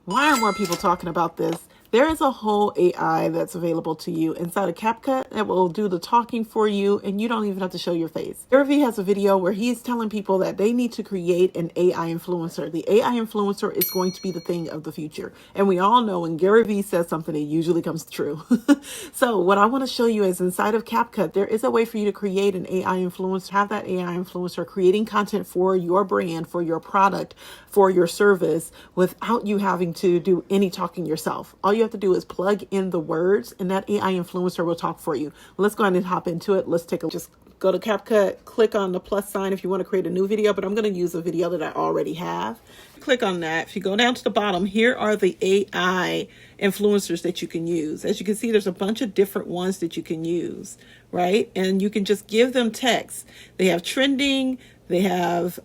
Why aren't more people talking about this? There is a whole AI that's available to you inside of CapCut that will do the talking for you, and you don't even have to show your face. Gary Vee has a video where he's telling people that they need to create an AI influencer. The AI influencer is going to be the thing of the future. And we all know when Gary Vee says something, it usually comes true. So what I want to show you is inside of CapCut, there is a way for you to create an AI influencer, have that AI influencer creating content for your brand, for your product, for your service, without you having to do any talking yourself. All you have to do is plug in the words and that AI influencer will talk for you. Let's go ahead and hop into it. Let's just go to CapCut, click on the plus sign if you want to create a new video, but I'm going to use a video that I already have. Click on that. If you go down to the bottom, here are the AI influencers that you can use. As you can see, there's a bunch of different ones that you can use, right? And you can just give them text. They have trending. They have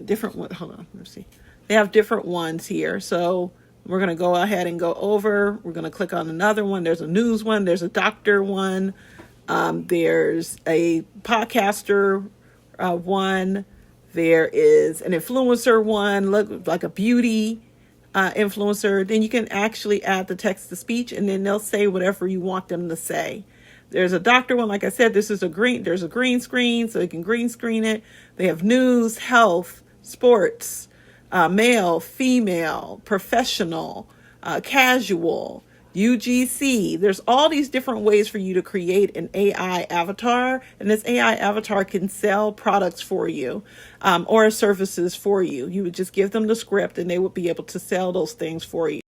different ones. Hold on, let's see. They have different ones here. So we're going to go ahead and go over. We're going to click on another one. There's a news one. There's a doctor one. There's a podcaster one. There is an influencer one, look like a beauty influencer. Then you can actually add the text to speech, and then they'll say whatever you want them to say. There's a doctor one. Like I said, there's a green screen, so you can green screen it. They have news, health, sports, male, female, professional, casual, UGC. There's all these different ways for you to create an AI avatar, and this AI avatar can sell products for you or services for you. You would just give them the script and they would be able to sell those things for you.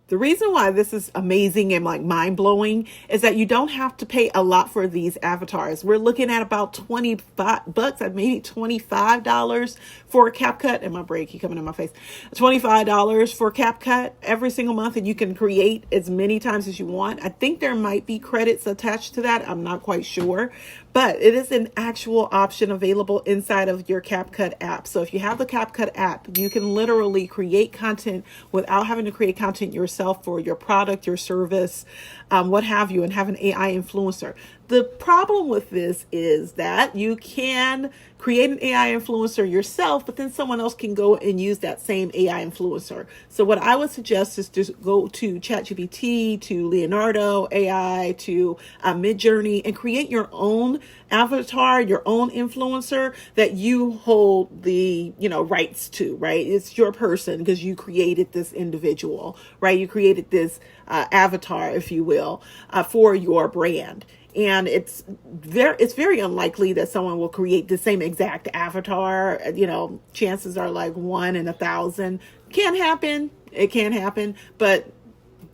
The reason why this is amazing and like mind-blowing is that you don't have to pay a lot for these avatars. We're looking at about $25, maybe $25 for CapCut. And my brain keep coming in my face. $25 for CapCut every single month, and you can create as many times as you want. I think there might be credits attached to that. I'm not quite sure, but it is an actual option available inside of your CapCut app. So if you have the CapCut app, you can literally create content without having to create content yourself for your product, your service, what have you, and have an AI influencer. The problem with this is that you can create an AI influencer yourself, but then someone else can go and use that same AI influencer. So what I would suggest is just go to ChatGPT, to Leonardo AI, to Midjourney, and create your own avatar, your own influencer that you hold the rights to, right? It's your person because you created this individual, right? You created this avatar, if you will, for your brand. And it's very unlikely that someone will create the same exact avatar. Chances are like 1 in 1,000. Can happen. It can happen, but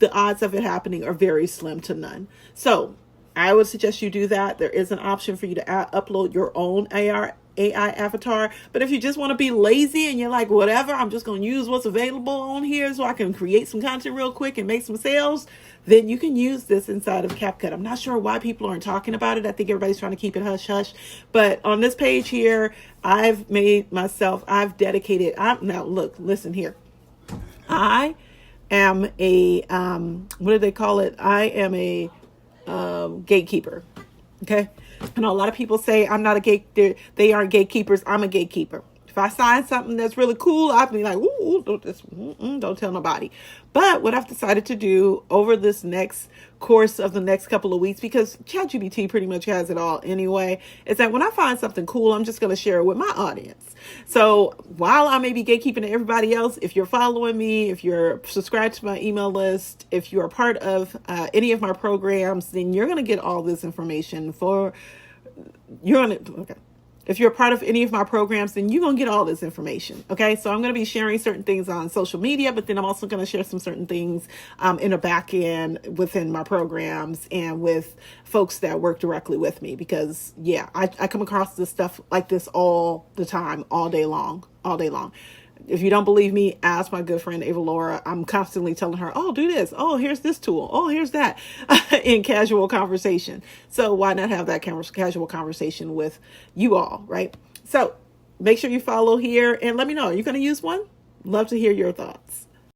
the odds of it happening are very slim to none. So I would suggest you do that. There is an option for you to upload your own AI avatar. But if you just want to be lazy and you're like, whatever, I'm just going to use what's available on here so I can create some content real quick and make some sales, then you can use this inside of CapCut. I'm not sure why people aren't talking about it. I think everybody's trying to keep it hush hush. But on this page here, I've dedicated. Now look, listen here. I am a, what do they call it? I am a gatekeeper. Okay. I know a lot of people say I'm not a gate. They aren't gatekeepers. I'm a gatekeeper. If I sign something that's really cool, I'll be like, ooh, don't tell nobody. But what I've decided to do over this next course of the next couple of weeks, because ChatGPT pretty much has it all anyway, is that when I find something cool, I'm just going to share it with my audience. So while I may be gatekeeping to everybody else, if you're following me, if you're subscribed to my email list, if you're a part of any of my programs, then you're going to get all this information okay. If you're a part of any of my programs, then you're going to get all this information. Okay. So I'm going to be sharing certain things on social media, but then I'm also going to share some certain things in the back end within my programs and with folks that work directly with me, because I come across this stuff like this all the time, all day long. If you don't believe me, ask my good friend Ava Laura. I'm constantly telling her, oh, do this. Oh, here's this tool. Oh, here's that in casual conversation. So why not have that casual conversation with you all, right? So make sure you follow here and let me know. Are you going to use one? Love to hear your thoughts.